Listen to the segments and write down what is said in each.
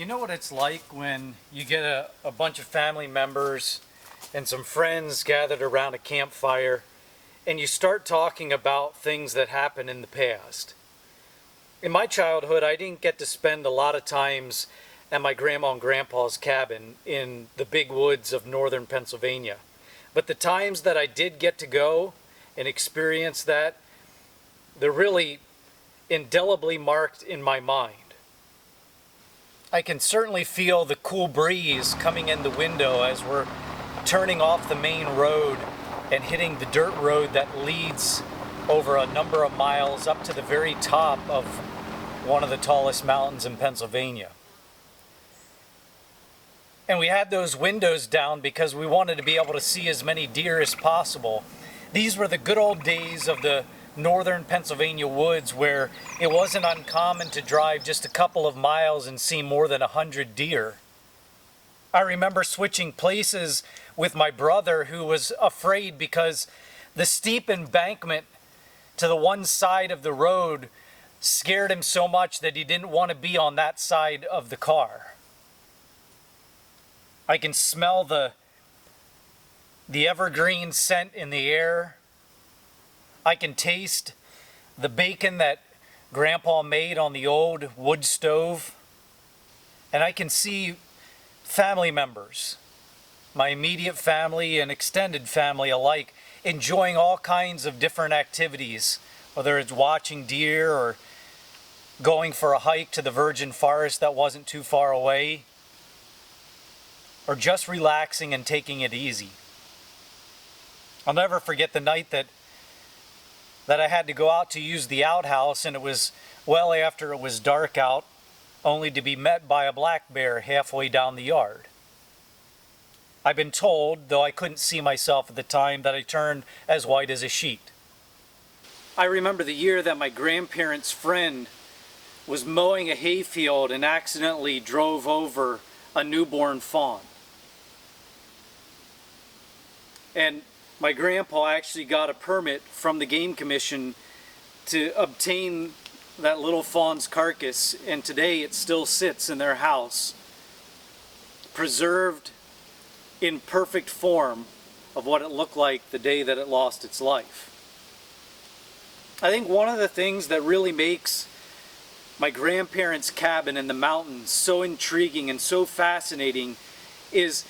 know what it's like when you get a bunch of family members and some friends gathered around a campfire and you start talking about things that happened in the past. In my childhood, I didn't get to spend a lot of times at my grandma and grandpa's cabin in the big woods of northern Pennsylvania. But the times that I did get to go and experience that, they're really indelibly marked in my mind. I can certainly feel the cool breeze coming in the window as we're turning off the main road and hitting the dirt road that leads over a number of miles up to the very top of one of the tallest mountains in Pennsylvania. And we had those windows down because we wanted to be able to see as many deer as possible. These were the good old days of the northern Pennsylvania woods where it wasn't uncommon to drive just a couple of miles and see more than 100 deer. I remember switching places with my brother, who was afraid because the steep embankment to the one side of the road scared him so much that he didn't want to be on that side of the car. I can smell the evergreen scent in the air. I can taste the bacon that Grandpa made on the old wood stove. And I can see family members, my immediate family and extended family alike, enjoying all kinds of different activities, whether it's watching deer or going for a hike to the virgin forest that wasn't too far away, or just relaxing and taking it easy. I'll never forget the night that I had to go out to use the outhouse, and it was well after it was dark out, only to be met by a black bear halfway down the yard. I've been told, though I couldn't see myself at the time, that I turned as white as a sheet. I remember the year that my grandparents' friend was mowing a hayfield and accidentally drove over a newborn fawn. And my grandpa actually got a permit from the Game Commission to obtain that little fawn's carcass, and today it still sits in their house, preserved in perfect form of what it looked like the day that it lost its life. I think one of the things that really makes my grandparents' cabin in the mountains so intriguing and so fascinating is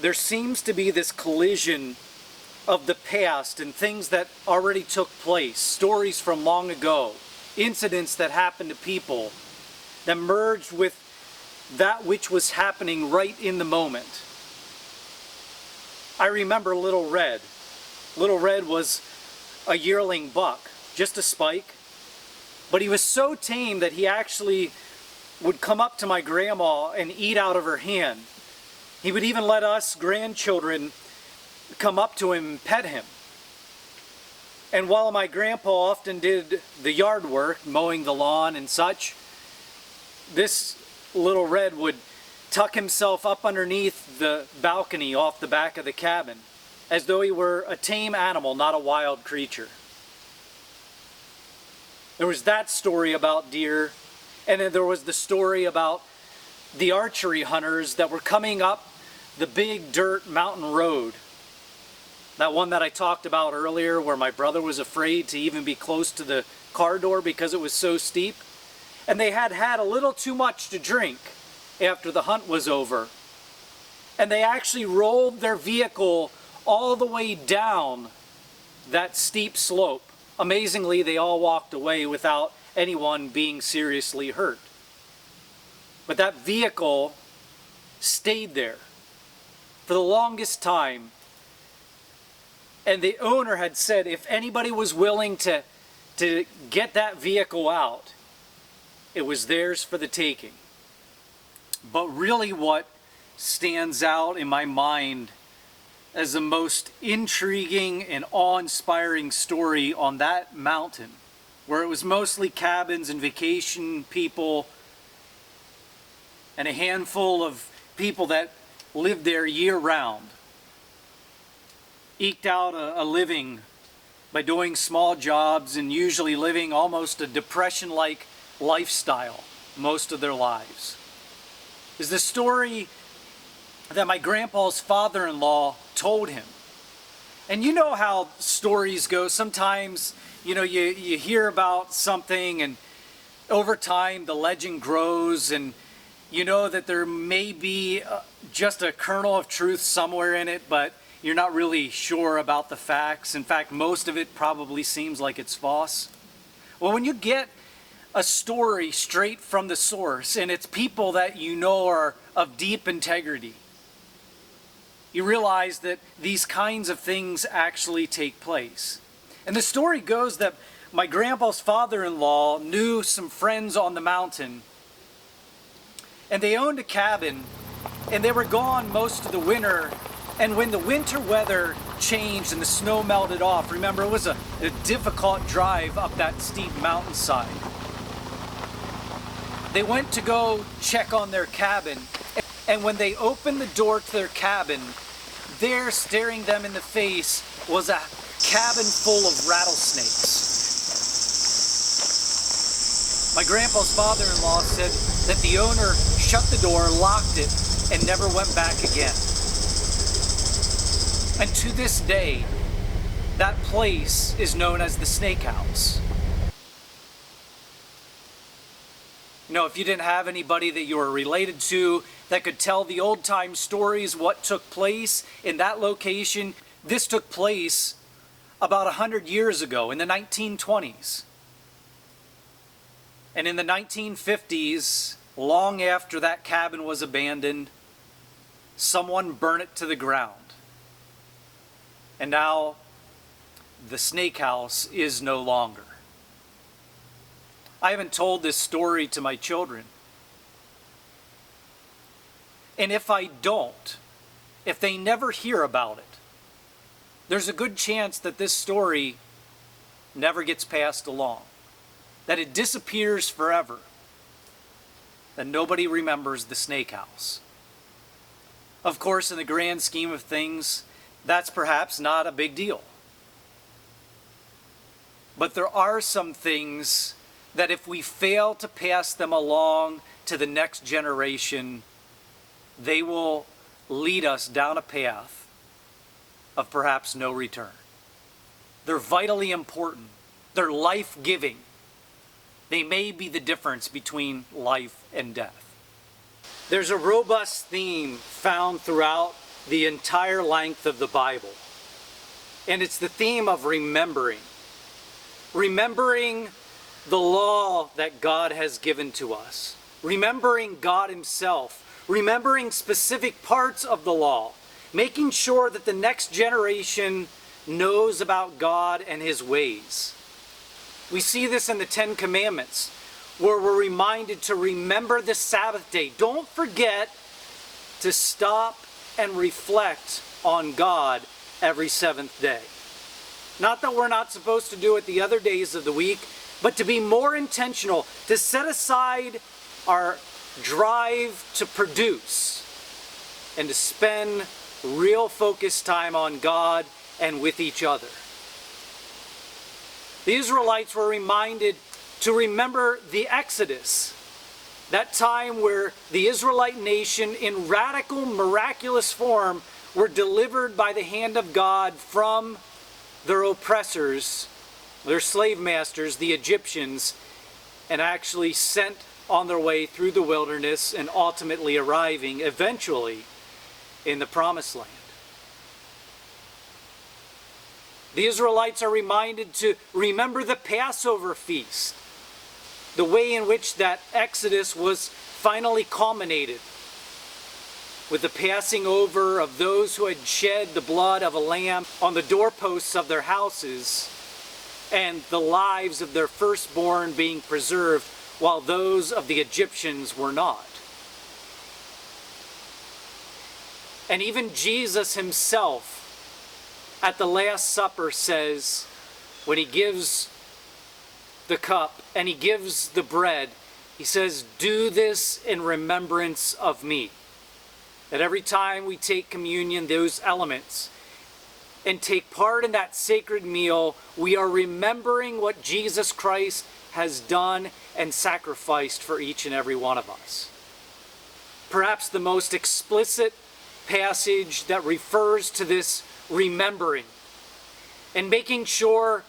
there seems to be this collision of the past and things that already took place, stories from long ago, incidents that happened to people that merged with that which was happening right in the moment. I remember Little Red. Little Red was a yearling buck, just a spike, but he was so tame that he actually would come up to my grandma and eat out of her hand. He would even let us grandchildren come up to him and pet him. And while my grandpa often did the yard work, mowing the lawn and such, this Little Red would tuck himself up underneath the balcony off the back of the cabin, as though he were a tame animal, not a wild creature. There was that story about deer, and then there was the story about the archery hunters that were coming up the big dirt mountain road. That one that I talked about earlier, where my brother was afraid to even be close to the car door because it was so steep. And they had had a little too much to drink after the hunt was over. And they actually rolled their vehicle all the way down that steep slope. Amazingly, they all walked away without anyone being seriously hurt. But that vehicle stayed there for the longest time. And the owner had said if anybody was willing to get that vehicle out, it was theirs for the taking. But really what stands out in my mind as the most intriguing and awe-inspiring story on that mountain, where it was mostly cabins and vacation people and a handful of people that lived there year-round, eked out a living by doing small jobs and usually living almost a depression-like lifestyle most of their lives. is the story that my grandpa's father-in-law told him. And you know how stories go. Sometimes, you hear about something and over time the legend grows, and you know that there may be just a kernel of truth somewhere in it, but you're not really sure about the facts. In fact, most of it probably seems like it's false. Well, when you get a story straight from the source, and it's people that you know are of deep integrity, you realize that these kinds of things actually take place. And the story goes that my grandpa's father-in-law knew some friends on the mountain, and they owned a cabin, and they were gone most of the winter. And when the winter weather changed and the snow melted off, remember, it was a difficult drive up that steep mountainside. They went to go check on their cabin, and when they opened the door to their cabin, there, staring them in the face, was a cabin full of rattlesnakes. My grandpa's father-in-law said that the owner shut the door, locked it, and never went back again. And to this day, that place is known as the Snake House. If you didn't have anybody that you were related to that could tell the old-time stories, what took place in that location, this took place about 100 years ago in the 1920s. And in the 1950s, long after that cabin was abandoned, someone burned it to the ground. And now the Snake House is no longer. I haven't told this story to my children. And if I don't, if they never hear about it, there's a good chance that this story never gets passed along, that it disappears forever, that nobody remembers the Snake House. Of course, in the grand scheme of things, that's perhaps not a big deal. But there are some things that if we fail to pass them along to the next generation, they will lead us down a path of perhaps no return. They're vitally important. They're life-giving. They may be the difference between life and death. There's a robust theme found throughout the entire length of the Bible. And it's the theme of remembering. Remembering the law that God has given to us. Remembering God Himself. Remembering specific parts of the law. Making sure that the next generation knows about God and His ways. We see this in the Ten Commandments, where we're reminded to remember the Sabbath day. Don't forget to stop and reflect on God every seventh day. Not that we're not supposed to do it the other days of the week, but to be more intentional, to set aside our drive to produce and to spend real focused time on God and with each other. The Israelites were reminded to remember the Exodus, that time where the Israelite nation in radical, miraculous form were delivered by the hand of God from their oppressors, their slave masters, the Egyptians, and actually sent on their way through the wilderness and ultimately arriving eventually in the Promised Land. The Israelites are reminded to remember the Passover feast, the way in which that Exodus was finally culminated with the passing over of those who had shed the blood of a lamb on the doorposts of their houses, and the lives of their firstborn being preserved while those of the Egyptians were not. And even Jesus Himself at the Last Supper says, when He gives the cup and He gives the bread, He says, "Do this in remembrance of me." That every time we take communion, those elements, and take part in that sacred meal, we are remembering what Jesus Christ has done and sacrificed for each and every one of us. perhaps the most explicit passage that refers to this remembering and making sure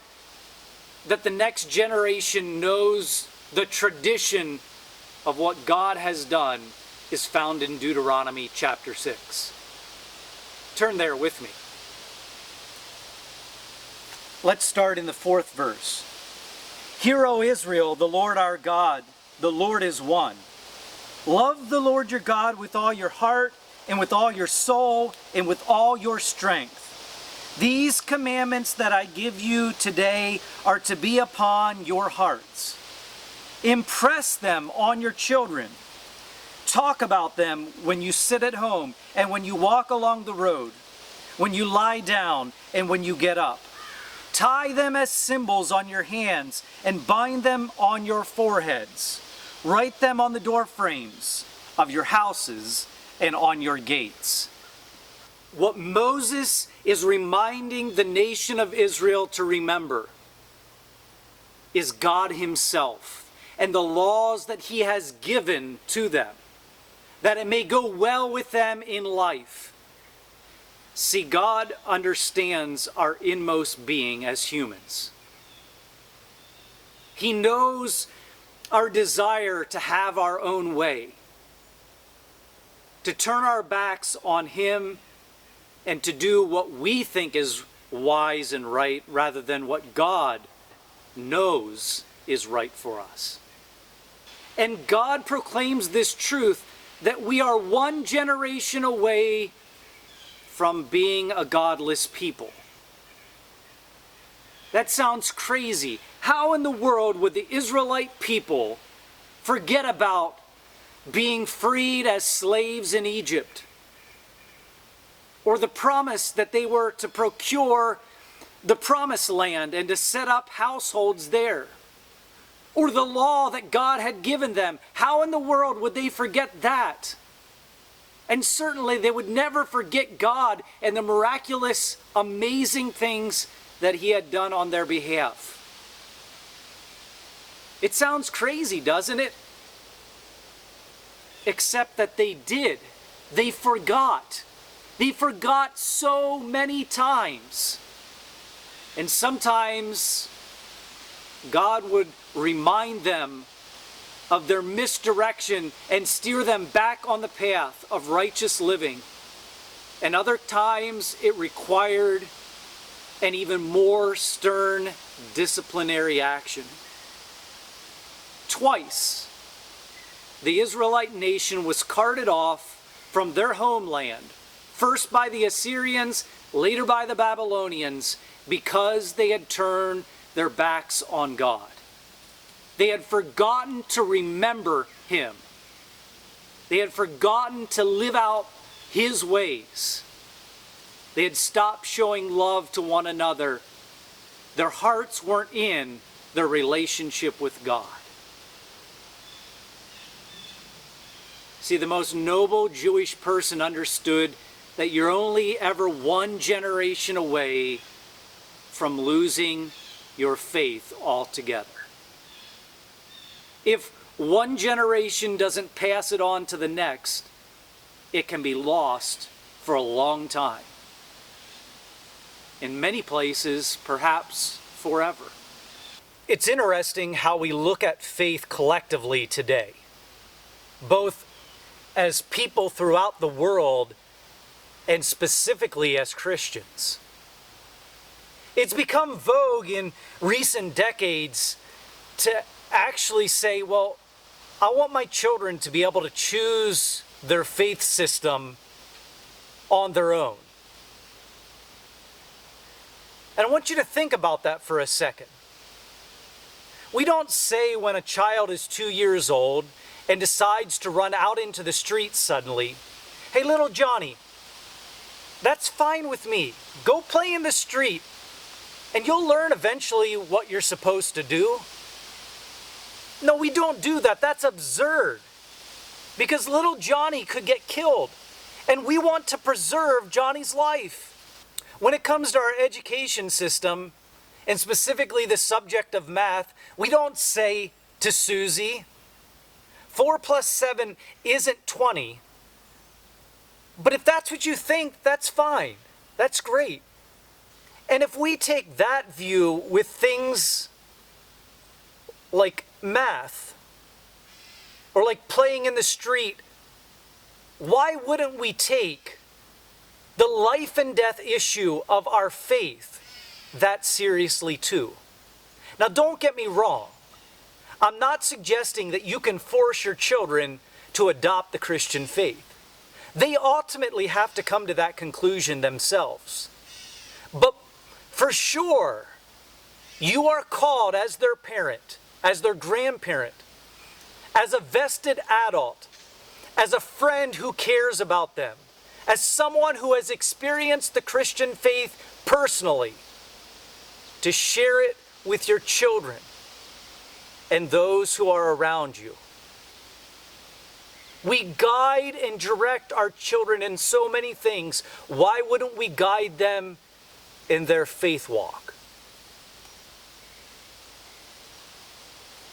that the next generation knows the tradition of what God has done is found in Deuteronomy chapter 6. Turn there with me. Let's start in the 4th verse. Hear, O Israel, the Lord our God, the Lord is one. Love the Lord your God with all your heart, and with all your soul, and with all your strength. These commandments that I give you today are to be upon your hearts. Impress them on your children. Talk about them when you sit at home and when you walk along the road, when you lie down and when you get up. Tie them as symbols on your hands and bind them on your foreheads. Write them on the door frames of your houses and on your gates. What Moses is reminding the nation of Israel to remember is God himself and the laws that he has given to them, that it may go well with them in life. See, God understands our inmost being as humans. He knows our desire to have our own way, to turn our backs on him and to do what we think is wise and right rather than what God knows is right for us. And God proclaims this truth that we are one generation away from being a godless people. That sounds crazy. How in the world would the Israelite people forget about being freed as slaves in Egypt? Or the promise that they were to procure the promised land and to set up households there? Or the law that God had given them? How in the world would they forget that? And certainly they would never forget God and the miraculous, amazing things that he had done on their behalf. It sounds crazy, doesn't it? Except that they did. They forgot. They forgot so many times. And sometimes God would remind them of their misdirection and steer them back on the path of righteous living. And other times it required an even more stern disciplinary action. Twice, the Israelite nation was carted off from their homeland, first by the Assyrians, later by the Babylonians, because they had turned their backs on God. They had forgotten to remember him. They had forgotten to live out his ways. They had stopped showing love to one another. Their hearts weren't in their relationship with God. See, the most noble Jewish person understood that you're only ever one generation away from losing your faith altogether. If one generation doesn't pass it on to the next, it can be lost for a long time. In many places, perhaps forever. It's interesting how we look at faith collectively today, both as people throughout the world and specifically as Christians. It's become vogue in recent decades to actually say, well, I want my children to be able to choose their faith system on their own. And I want you to think about that for a second. We don't say when a child is 2 years old and decides to run out into the streets suddenly, hey, little Johnny, that's fine with me. Go play in the street and you'll learn eventually what you're supposed to do. No, we don't do that. That's absurd. Because little Johnny could get killed. And we want to preserve Johnny's life. When it comes to our education system, and specifically the subject of math, we don't say to Susie, 4 plus 7 isn't 20, But if that's what you think, that's fine. That's great. And if we take that view with things like math or like playing in the street, why wouldn't we take the life and death issue of our faith that seriously too? Now, don't get me wrong. I'm not suggesting that you can force your children to adopt the Christian faith. They ultimately have to come to that conclusion themselves. But for sure, you are called as their parent, as their grandparent, as a vested adult, as a friend who cares about them, as someone who has experienced the Christian faith personally, to share it with your children and those who are around you. We guide and direct our children in so many things. Why wouldn't we guide them in their faith walk?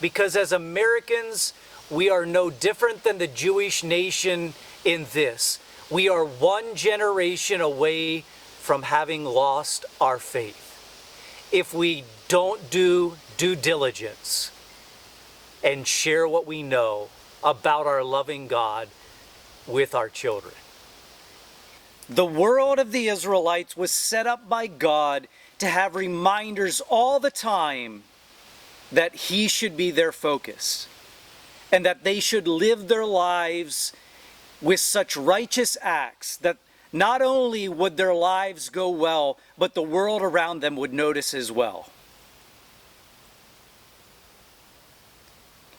Because as Americans, we are no different than the Jewish nation in this. We are one generation away from having lost our faith if we don't do due diligence and share what we know about our loving God with our children. The world of the Israelites was set up by God to have reminders all the time that He should be their focus and that they should live their lives with such righteous acts that not only would their lives go well, but the world around them would notice as well.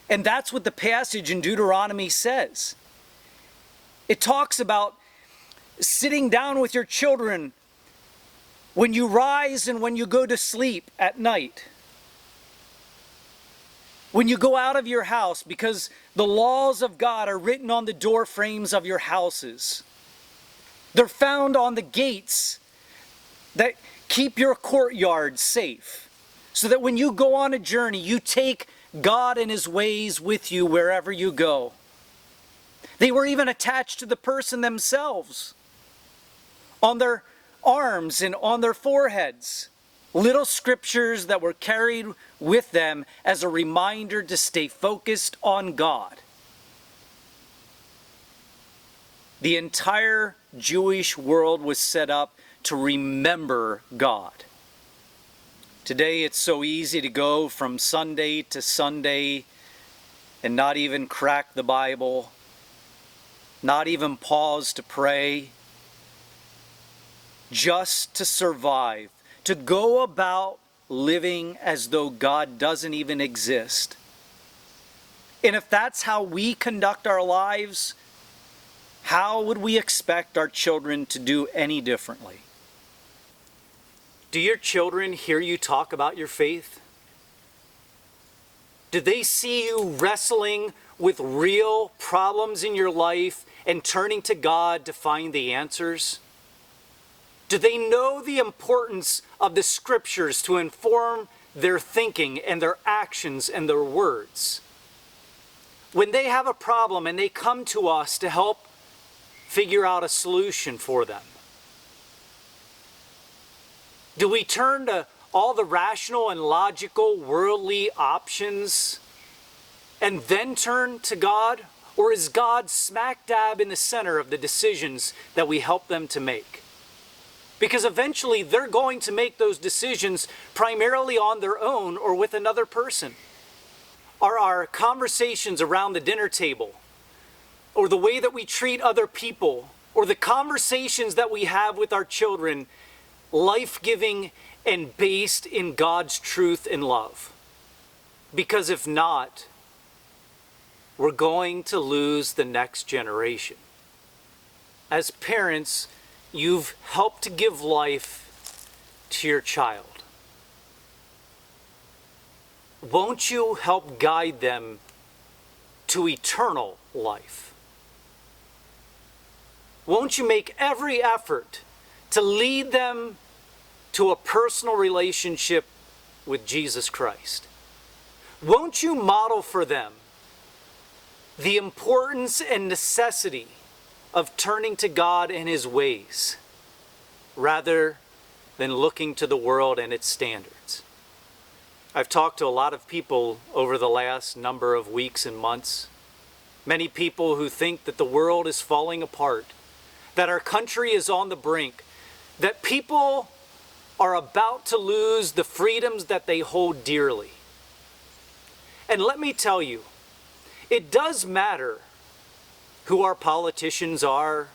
And that's what the passage in Deuteronomy says. It talks about sitting down with your children when you rise and when you go to sleep at night. When you go out of your house, because the laws of God are written on the door frames of your houses. They're found on the gates that keep your courtyard safe, so that when you go on a journey, you take God and His ways with you wherever you go. They were even attached to the person themselves, on their arms and on their foreheads. Little scriptures that were carried with them as a reminder to stay focused on God. The entire Jewish world was set up to remember God. Today it's so easy to go from Sunday to Sunday and not even crack the Bible, not even pause to pray, just to survive, to go about living as though God doesn't even exist. And if that's how we conduct our lives, how would we expect our children to do any differently? Do your children hear you talk about your faith? Do they see you wrestling with real problems in your life and turning to God to find the answers? Do they know the importance of the scriptures to inform their thinking and their actions and their words? When they have a problem and they come to us to help figure out a solution for them, do we turn to all the rational and logical worldly options and then turn to God? Or is God smack dab in the center of the decisions that we help them to make? Because eventually they're going to make those decisions primarily on their own or with another person. Are our conversations around the dinner table, or the way that we treat other people, or the conversations that we have with our children, life-giving and based in God's truth and love? Because if not, we're going to lose the next generation. As parents, you've helped to give life to your child. Won't you help guide them to eternal life? Won't you make every effort to lead them to a personal relationship with Jesus Christ? Won't you model for them the importance and necessity of turning to God and his ways, rather than looking to the world and its standards. I've talked to a lot of people over the last number of weeks and months. Many people who think that the world is falling apart, that our country is on the brink, that people are about to lose the freedoms that they hold dearly. And let me tell you, it does matter who our politicians are,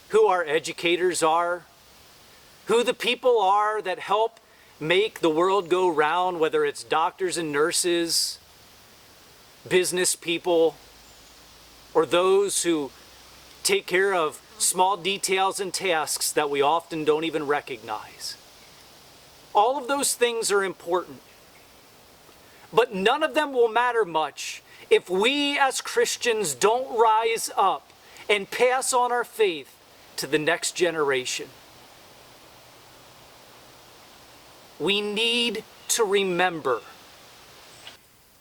who our educators are, who the people are that help make the world go round, whether it's doctors and nurses, business people, or those who take care of small details and tasks that we often don't even recognize. All of those things are important, but none of them will matter much if we as Christians don't rise up and pass on our faith to the next generation. We need to remember.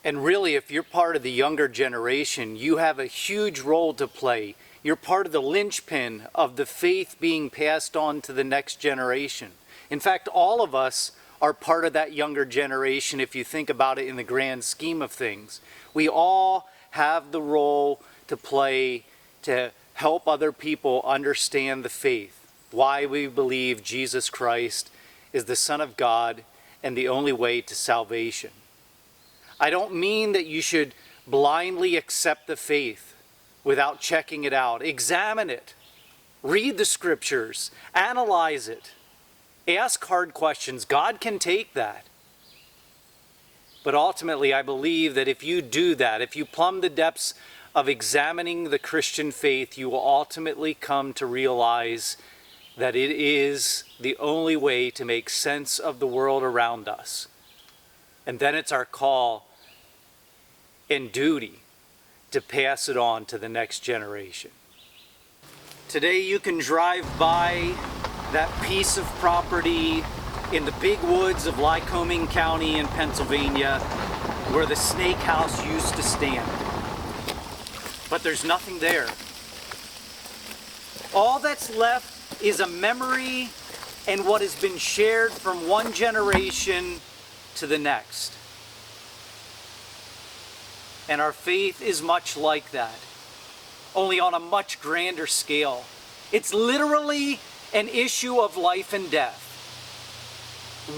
And really, if you're part of the younger generation, you have a huge role to play. You're part of the linchpin of the faith being passed on to the next generation. In fact, all of us are part of that younger generation if you think about it in the grand scheme of things. We all have the role to play to help other people understand the faith, why we believe Jesus Christ is the Son of God and the only way to salvation. I don't mean that you should blindly accept the faith without checking it out. Examine it. Read the scriptures. Analyze it. Ask hard questions. God can take that. But ultimately, I believe that if you do that, if you plumb the depths of examining the Christian faith, you will ultimately come to realize that it is the only way to make sense of the world around us. And then it's our call and duty to pass it on to the next generation. Today you can drive by that piece of property in the big woods of Lycoming County in Pennsylvania where the snake house used to stand. But there's nothing there. All that's left is a memory and what has been shared from one generation to the next. And our faith is much like that, only on a much grander scale. It's literally an issue of life and death.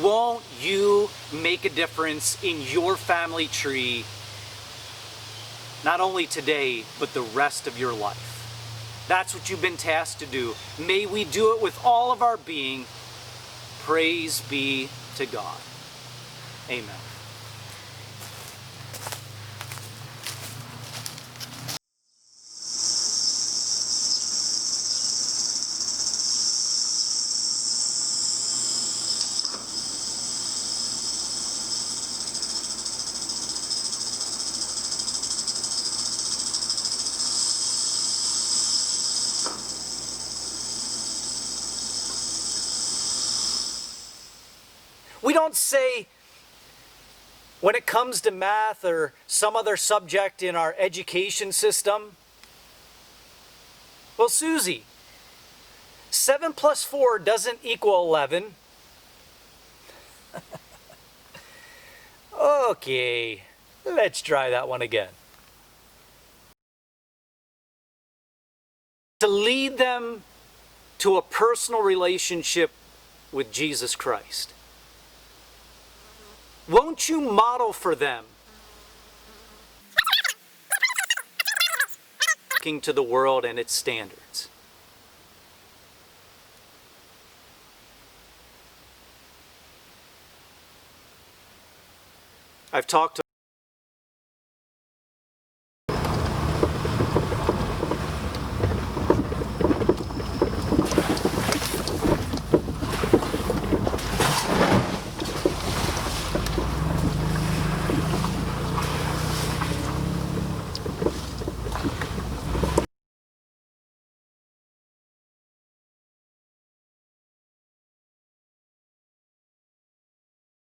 Won't you make a difference in your family tree, not only today, but the rest of your life? That's what you've been tasked to do. May we do it with all of our being. Praise be to God. Amen. We don't say, when it comes to math or some other subject in our education system, well, Susie, 7 plus 4 doesn't equal 11. Okay, let's try that one again. To lead them to a personal relationship with Jesus Christ. Won't you model for them looking to the world and its standards? I've talked to